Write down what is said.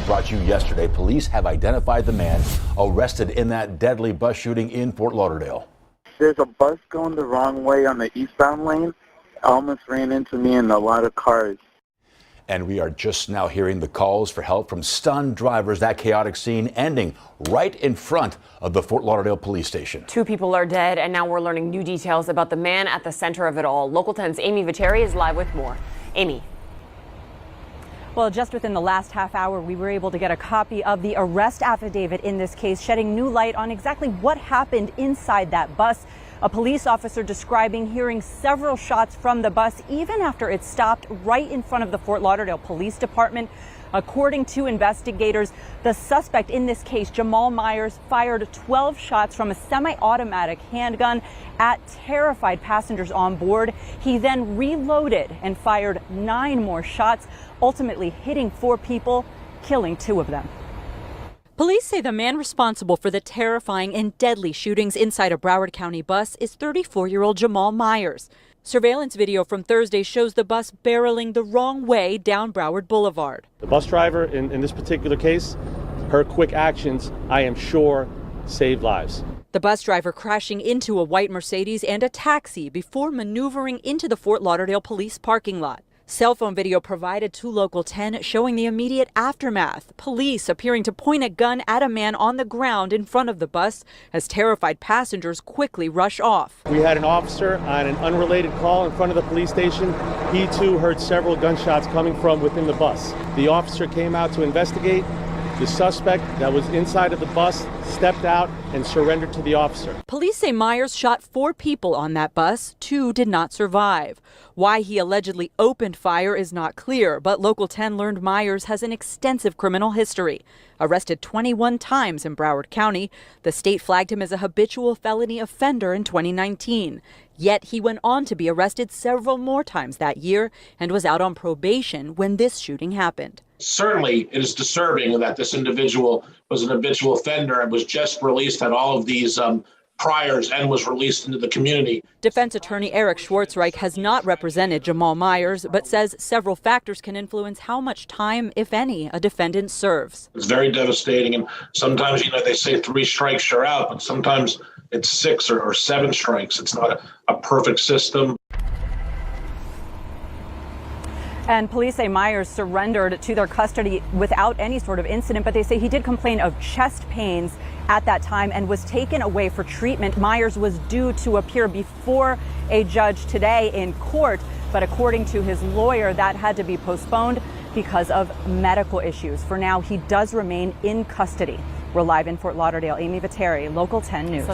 brought you yesterday. Police have identified the man arrested in that deadly bus shooting in Fort Lauderdale. There's a bus going the wrong way on the eastbound lane. Almost ran into me and a lot of cars. And we are just now hearing the calls for help from stunned drivers. That chaotic scene ending right in front of the Fort Lauderdale police station. 2 people are dead, and now we're learning new details about the man at the center of it all. Local 10's Amy Viteri is live with more. Amy. Well, just within the last half hour, we were able to get a copy of the arrest affidavit in this case, shedding new light on exactly what happened inside that bus. A police officer describing hearing several shots from the bus even after it stopped right in front of the Fort Lauderdale Police Department. According to investigators, the suspect in this case, Jamal Myers, fired 12 shots from a semi-automatic handgun at terrified passengers on board. He then reloaded and fired 9 more shots, ultimately hitting 4 people, killing 2 of them. Police say the man responsible for the terrifying and deadly shootings inside a Broward County bus is 34-year-old Jamal Myers. Surveillance video from Thursday shows the bus barreling the wrong way down Broward Boulevard. The bus driver in this particular case, her quick actions, I am sure, saved lives. The bus driver crashing into a white Mercedes and a taxi before maneuvering into the Fort Lauderdale police parking lot. Cell phone video provided to Local 10 showing the immediate aftermath. Police appearing to point a gun at a man on the ground in front of the bus as terrified passengers quickly rush off. We had an officer on an unrelated call in front of the police station. He too heard several gunshots coming from within the bus. The officer came out to investigate. The suspect that was inside of the bus stepped out and surrendered to the officer. Police say Myers shot 4 people on that bus. 2 did not survive. Why he allegedly opened fire is not clear, but Local 10 learned Myers has an extensive criminal history. Arrested 21 times in Broward County, the state flagged him as a habitual felony offender in 2019. Yet he went on to be arrested several more times that year and was out on probation when this shooting happened. Certainly, it is disturbing that this individual was an habitual offender and was just released, had all of these priors, and was released into the community. Defense attorney Eric Schwartzreich has not represented Jamal Myers, but says several factors can influence how much time, if any, a defendant serves. It's very devastating, and sometimes, they say 3 strikes, you're out, but sometimes it's 6 or 7 strikes. It's not a perfect system. And police say Myers surrendered to their custody without any sort of incident, but they say he did complain of chest pains at that time and was taken away for treatment. Myers was due to appear before a judge today in court, but according to his lawyer, that had to be postponed because of medical issues. For now, he does remain in custody. We're live in Fort Lauderdale. Amy Viteri, Local 10 News.